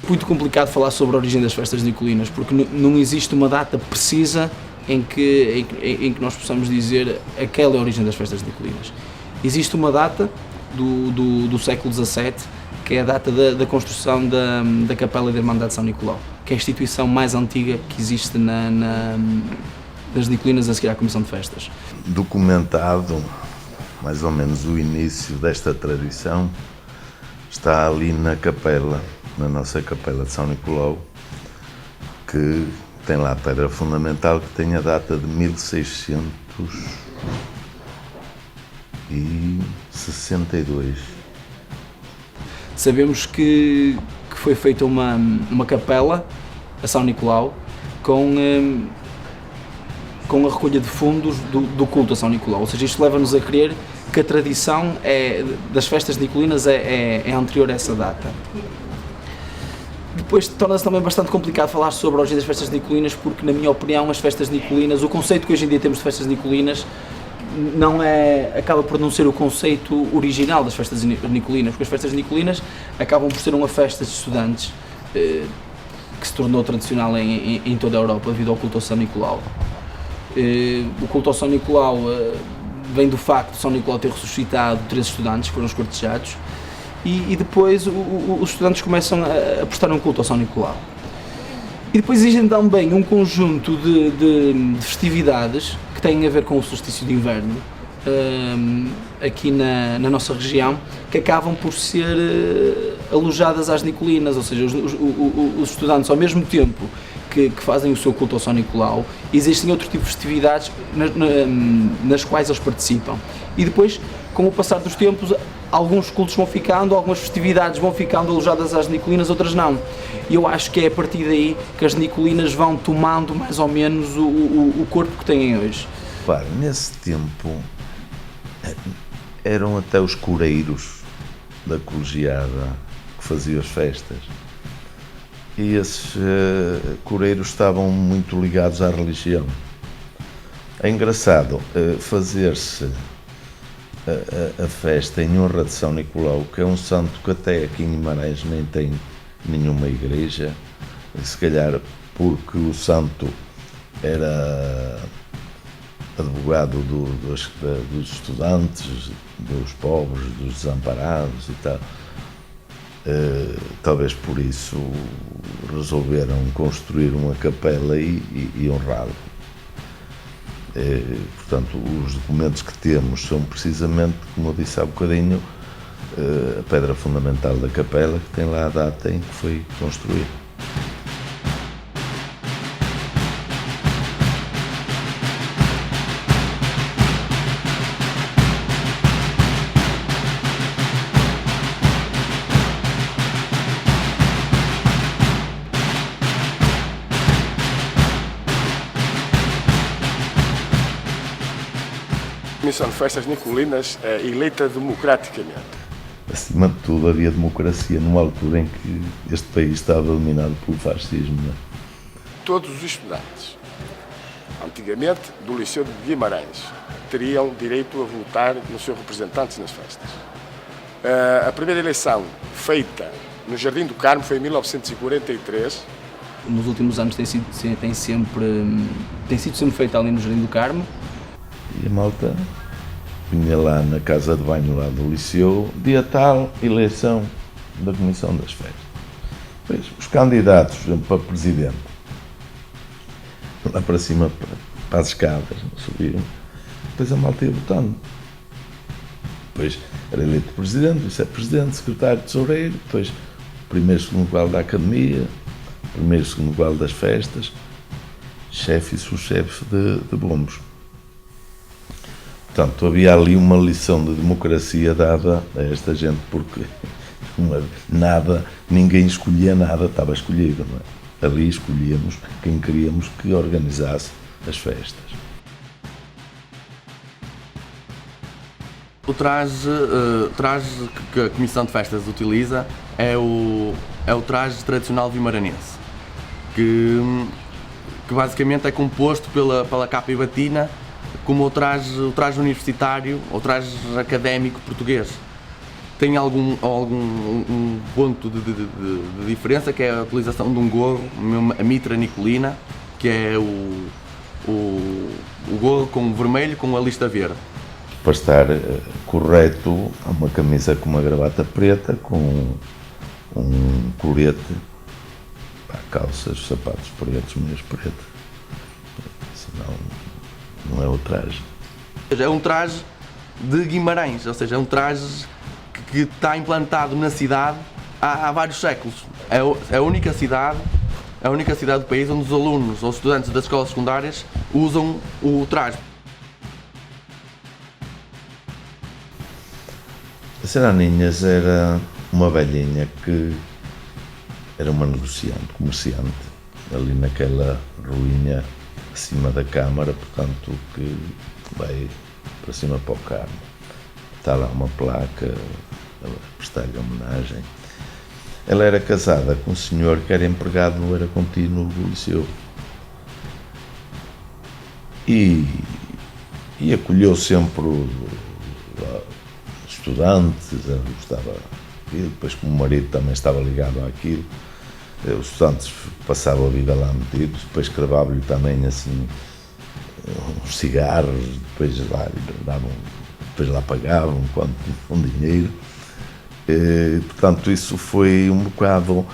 muito complicado falar sobre a origem das festas nicolinas, porque não existe uma data precisa em que nós possamos dizer aquela é a origem das festas nicolinas. Existe uma data do século XVII, que é a data da construção da Capela da Irmandade de São Nicolau, que é a instituição mais antiga que existe nas Nicolinas a seguir à Comissão de Festas. Documentado mais ou menos o início desta tradição está ali na capela, na nossa Capela de São Nicolau, que tem lá a pedra fundamental que tem a data de 1662. Sabemos que foi feita uma capela a São Nicolau com a recolha de fundos do culto a São Nicolau, ou seja, isto leva-nos a crer que a tradição das festas nicolinas é anterior a essa data. Depois torna-se também bastante complicado falar sobre a origem das festas nicolinas, porque, na minha opinião, as festas nicolinas, o conceito que hoje em dia temos de festas nicolinas, acaba por não ser o conceito original das festas nicolinas, porque as festas nicolinas acabam por ser uma festa de estudantes que se tornou tradicional em toda a Europa devido ao culto a São Nicolau. O culto ao São Nicolau vem do facto de São Nicolau ter ressuscitado 3 estudantes que foram esquartejados, e depois os estudantes começam a prestar um culto ao São Nicolau. E depois existem também um conjunto de festividades que têm a ver com o solstício de inverno aqui na nossa região, que acabam por ser alojadas às Nicolinas, ou seja, os estudantes, ao mesmo tempo que fazem o seu culto ao São Nicolau, existem outro tipo de festividades nas quais eles participam. E depois, com o passar dos tempos, alguns cultos vão ficando, algumas festividades vão ficando alojadas às Nicolinas, outras não. E eu acho que é a partir daí que as Nicolinas vão tomando mais ou menos o corpo que têm hoje. Claro, nesse tempo eram até os coreiros da colegiada que faziam as festas. E esses coreiros estavam muito ligados à religião. É engraçado fazer-se a festa em honra de São Nicolau, que é um santo que até aqui em Guimarães nem tem nenhuma igreja, se calhar porque o santo era advogado dos estudantes, dos pobres, dos desamparados e tal. Talvez por isso resolveram construir uma capela e honrá-lo. Portanto, os documentos que temos são precisamente, como eu disse há bocadinho, a pedra fundamental da capela, que tem lá a data em que foi construída. A Comissão de Festas Nicolinas é eleita democraticamente. Acima de tudo, havia democracia numa altura em que este país estava dominado pelo fascismo. Não é? Todos os estudantes, antigamente do Liceu de Guimarães, teriam direito a votar nos seus representantes nas festas. A primeira eleição feita no Jardim do Carmo foi em 1943. Nos últimos anos tem sido sempre feita ali no Jardim do Carmo. E a malta vinha lá na casa de banho lá do Liceu, dia tal, eleição da Comissão das Festas. Pois, os candidatos, por exemplo, para presidente, lá para cima, para as escadas, subiam, depois a malta ia votando. Depois era eleito presidente, vice-presidente, secretário, tesoureiro, depois primeiro e segundo grau da academia, primeiro e segundo grau das festas, chefe e subchefe de bombos. Portanto, havia ali uma lição de democracia dada a esta gente, porque ninguém escolhia nada, estava escolhido, não é? Ali escolhíamos quem queríamos que organizasse as festas. O traje que a Comissão de Festas utiliza é o traje tradicional vimaranense, que basicamente é composto pela capa e batina, como o traje universitário ou traje académico português. tem algum um ponto de diferença, que é a utilização de um gorro, a mitra nicolina, que é o gorro com vermelho com a lista verde. Para estar correto, há uma camisa com uma gravata preta, com um colete, calças, sapatos pretos, meias pretas. Senão não é o traje. É um traje de Guimarães, ou seja, é um traje que está implantado na cidade há vários séculos. É a única cidade do país onde os alunos ou estudantes das escolas secundárias usam o traje. A Seraninhas era uma velhinha que era uma negociante, comerciante, ali naquela ruinha acima da Câmara, portanto, que vai para cima para o Carmo. Está lá uma placa a prestar-lhe homenagem. Ela era casada com um senhor que era empregado no Era Contínuo do Liceu. E acolheu sempre estudantes, ela gostava daquilo, depois como o marido também estava ligado àquilo, os estudantes passavam a vida lá metidos, depois cravavam-lhe também assim uns cigarros, depois lá davam, depois lá pagavam com dinheiro. Portanto, isso foi um bocado,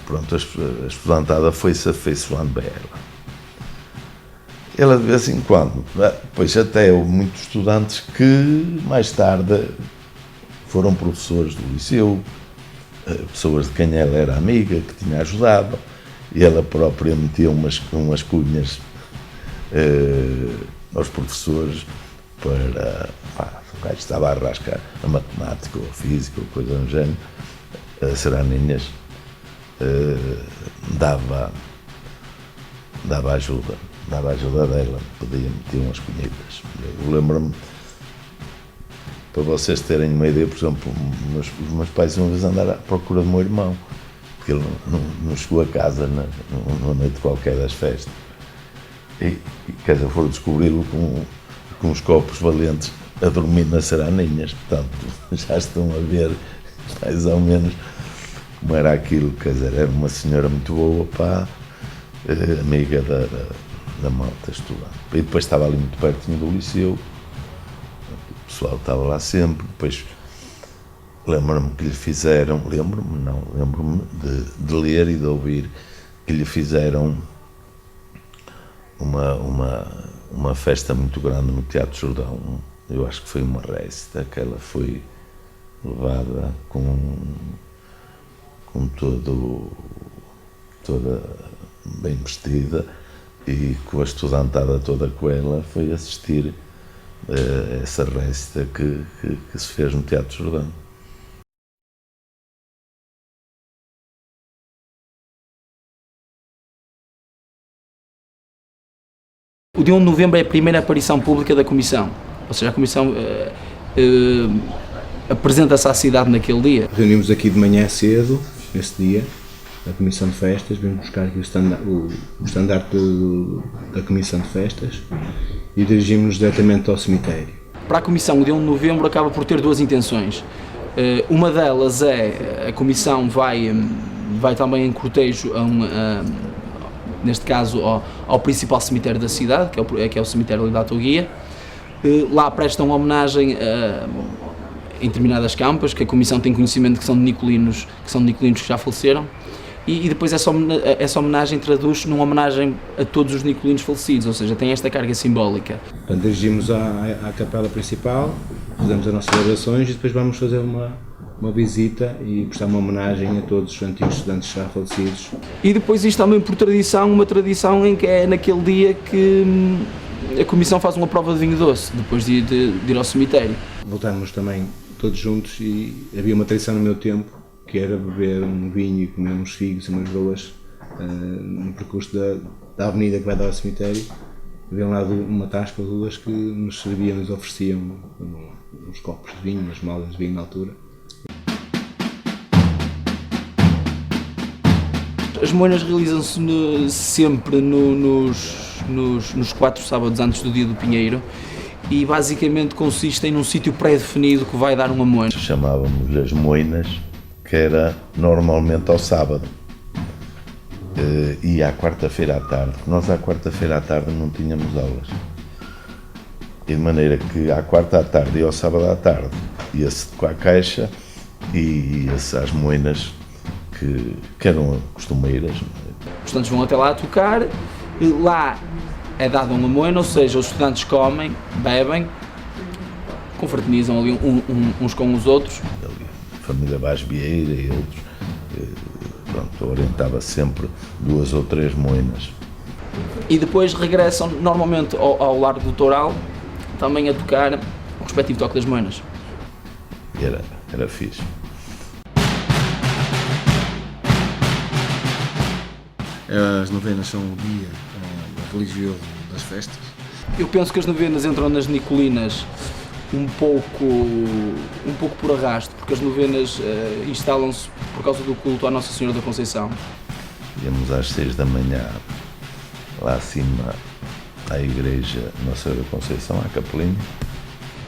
pronto, a estudantada foi-se afeiçoando a ela. Ela de vez em quando, pois até houve muitos estudantes que mais tarde foram professores do liceu, pessoas de quem ela era amiga, que tinha ajudado, e ela própria metia umas cunhas aos professores para, o gajo estava a arrascar a matemática ou a física ou coisa do género, a Seraninhas dava ajuda dela, meter umas cunhitas. Eu lembro-me, para vocês terem uma ideia, por exemplo, os meus pais uma vez andaram à procura do meu irmão, porque ele não chegou a casa numa noite qualquer das festas. E quer dizer, foram descobri-lo com uns copos valentes a dormir nas Seraninhas, portanto, já estão a ver mais ou menos como era aquilo, quer dizer, era uma senhora muito boa, pá, amiga da malta estudante. E depois estava ali muito pertinho do liceu, o pessoal estava lá sempre. Depois lembro-me que lhe fizeram, lembro-me de ler e de ouvir que lhe fizeram uma festa muito grande no Teatro Jordão. Eu acho que foi uma récita, que ela foi levada com toda bem vestida, e com a estudantada toda com ela foi assistir a essa récita que se fez no Teatro Jordão. O dia 1 de novembro é a primeira aparição pública da Comissão, ou seja, a Comissão apresenta-se à cidade naquele dia. Reunimos aqui de manhã cedo, nesse dia, a Comissão de Festas, vimos buscar aqui o estandarte da Comissão de Festas e dirigimos-nos diretamente ao cemitério. Para a Comissão, o dia 1 de novembro acaba por ter duas intenções. Uma delas é, a Comissão vai também em cortejo, neste caso, ao principal cemitério da cidade, que é o cemitério da Autoguia. Lá prestam homenagem em determinadas campas, que a Comissão tem conhecimento que são de nicolinos que já faleceram. E depois essa homenagem traduz-se numa homenagem a todos os nicolinos falecidos, ou seja, tem esta carga simbólica. Portanto, dirigimos à capela principal, fazemos as nossas orações e depois vamos fazer uma visita e prestar uma homenagem a todos os antigos estudantes já falecidos. E depois isto também por tradição, uma tradição em que é naquele dia que a Comissão faz uma prova de vinho doce, depois de ir ao cemitério. Voltámos também todos juntos e havia uma tradição no meu tempo, que era beber um vinho e comer uns figos e umas rolas no percurso da avenida que vai dar ao cemitério. Havia lá uma tasca ou duas que nos serviam, nos ofereciam uns copos de vinho, umas malas de vinho na altura. As moinas realizam-se sempre nos 4 sábados antes do dia do Pinheiro e basicamente consistem num sítio pré-definido que vai dar uma moina. chamávamos as moinas, que era normalmente ao sábado e à quarta-feira à tarde. Nós à quarta-feira à tarde não tínhamos aulas, e de maneira que à quarta à tarde e ao sábado à tarde ia-se com a caixa e ia-se às moinas que eram costumeiras. Os estudantes vão até lá a tocar, e lá é dada uma moina, ou seja, os estudantes comem, bebem, confraternizam ali uns com os outros. Ali, a família Vaz Vieira e outros, pronto, orientava sempre 2 ou 3 moinas. E depois regressam normalmente ao Largo do Toural, também a tocar o respectivo toque das moinas. E era fixe. As novenas são o dia religioso das festas. Eu penso que as novenas entram nas Nicolinas um pouco por arrasto, porque as novenas instalam-se por causa do culto à Nossa Senhora da Conceição. Íamos às 6 da manhã lá acima à igreja Nossa Senhora da Conceição, à capelinha.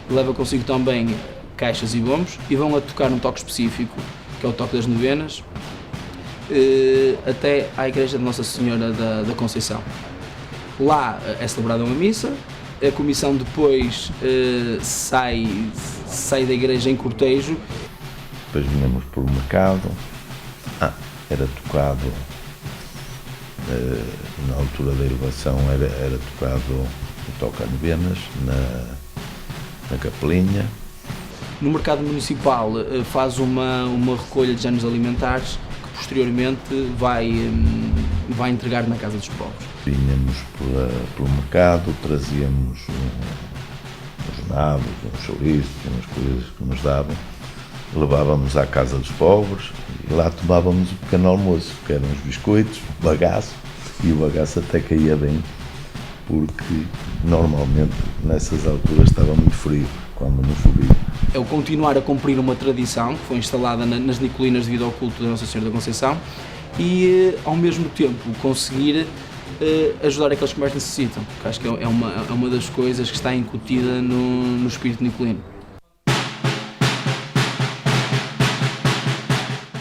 Leva consigo também caixas e bombos e vão a tocar um toque específico, que é o toque das novenas, até à igreja de Nossa Senhora da Conceição. Lá é celebrada uma missa, a comissão depois sai da igreja em cortejo. Depois vinhamos por mercado, era tocado, na altura da elevação era tocado o toque a novenas na capelinha. No mercado municipal faz uma recolha de géneros alimentares que posteriormente vai entregar na Casa dos Povos. Vinhamos pelo mercado, trazíamos uns nabos, uns chouriços, umas coisas que nos davam, levávamos à Casa dos Povos e lá tomávamos o pequeno almoço, que eram os biscoitos, o bagaço, e o bagaço até caía bem, porque normalmente nessas alturas estava muito frio, quando não chovia. É o continuar a cumprir uma tradição que foi instalada nas Nicolinas devido ao culto da Nossa Senhora da Conceição e, ao mesmo tempo, conseguir ajudar aqueles que mais necessitam, porque acho que é uma das coisas que está incutida no espírito nicolino.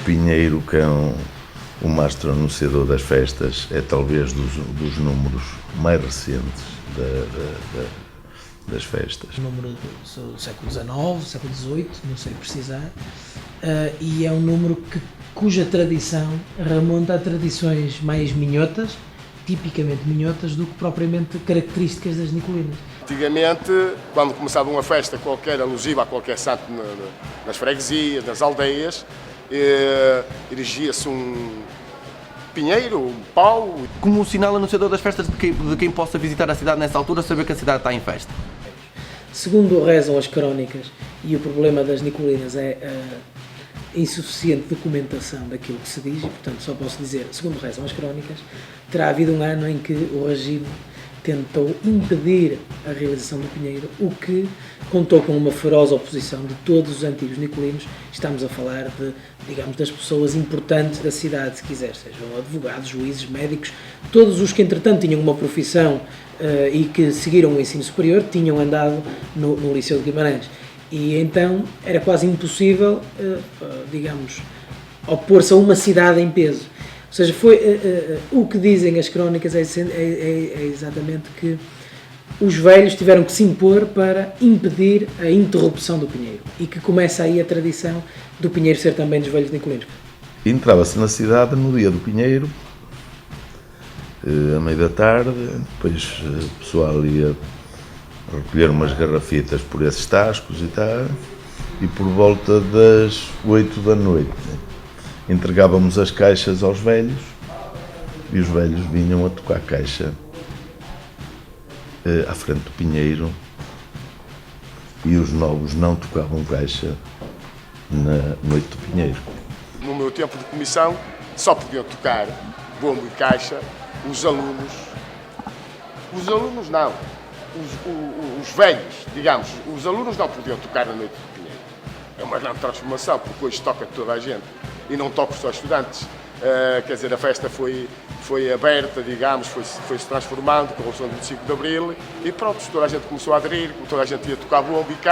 Pinheiro, que é um mastro anunciador das festas, é talvez dos números mais recentes das festas. Número do século XIX, século XVIII, não sei precisar, e é um número cuja tradição remonta a tradições mais minhotas, tipicamente minhotas, do que propriamente características das Nicolinas. Antigamente, quando começava uma festa qualquer, alusiva a qualquer santo nas freguesias, nas aldeias, erigia-se um pinheiro, um pau. Como um sinal anunciador das festas de quem possa visitar a cidade nessa altura, saber que a cidade está em festa. Segundo rezam as crónicas, e o problema das Nicolinas é a insuficiente documentação daquilo que se diz, e portanto só posso dizer, segundo rezam as crónicas, terá havido um ano em que o regime tentou impedir a realização do Pinheiro, o que contou com uma feroz oposição de todos os antigos nicolinos. Estamos a falar de, digamos, das pessoas importantes da cidade, se quiser, sejam advogados, juízes, médicos, todos os que entretanto tinham uma profissão e que seguiram o ensino superior, tinham andado no Liceu de Guimarães. E então era quase impossível, digamos, opor-se a uma cidade em peso. Ou seja, o que dizem as crónicas é exatamente que os velhos tiveram que se impor para impedir a interrupção do Pinheiro, e que começa aí a tradição do Pinheiro ser também dos velhos nicolinos. Entrava-se na cidade no dia do Pinheiro, à meia da tarde, depois o pessoal ia recolher umas garrafitas por esses tascos e tal, e por volta das 8 da noite entregávamos as caixas aos velhos e os velhos vinham a tocar a caixa à frente do Pinheiro, e os novos não tocavam caixa na noite do Pinheiro. No meu tempo de comissão só podiam tocar bombo e caixa os alunos não, os velhos, digamos, os alunos não podiam tocar na noite do Pinheiro. É uma grande transformação, porque hoje toca toda a gente e não toca só estudantes. Quer dizer, a festa foi aberta, digamos, foi-se transformando com a Revolução do 25 de Abril e pronto, toda a gente começou a aderir, toda a gente ia tocar bombo e caixa.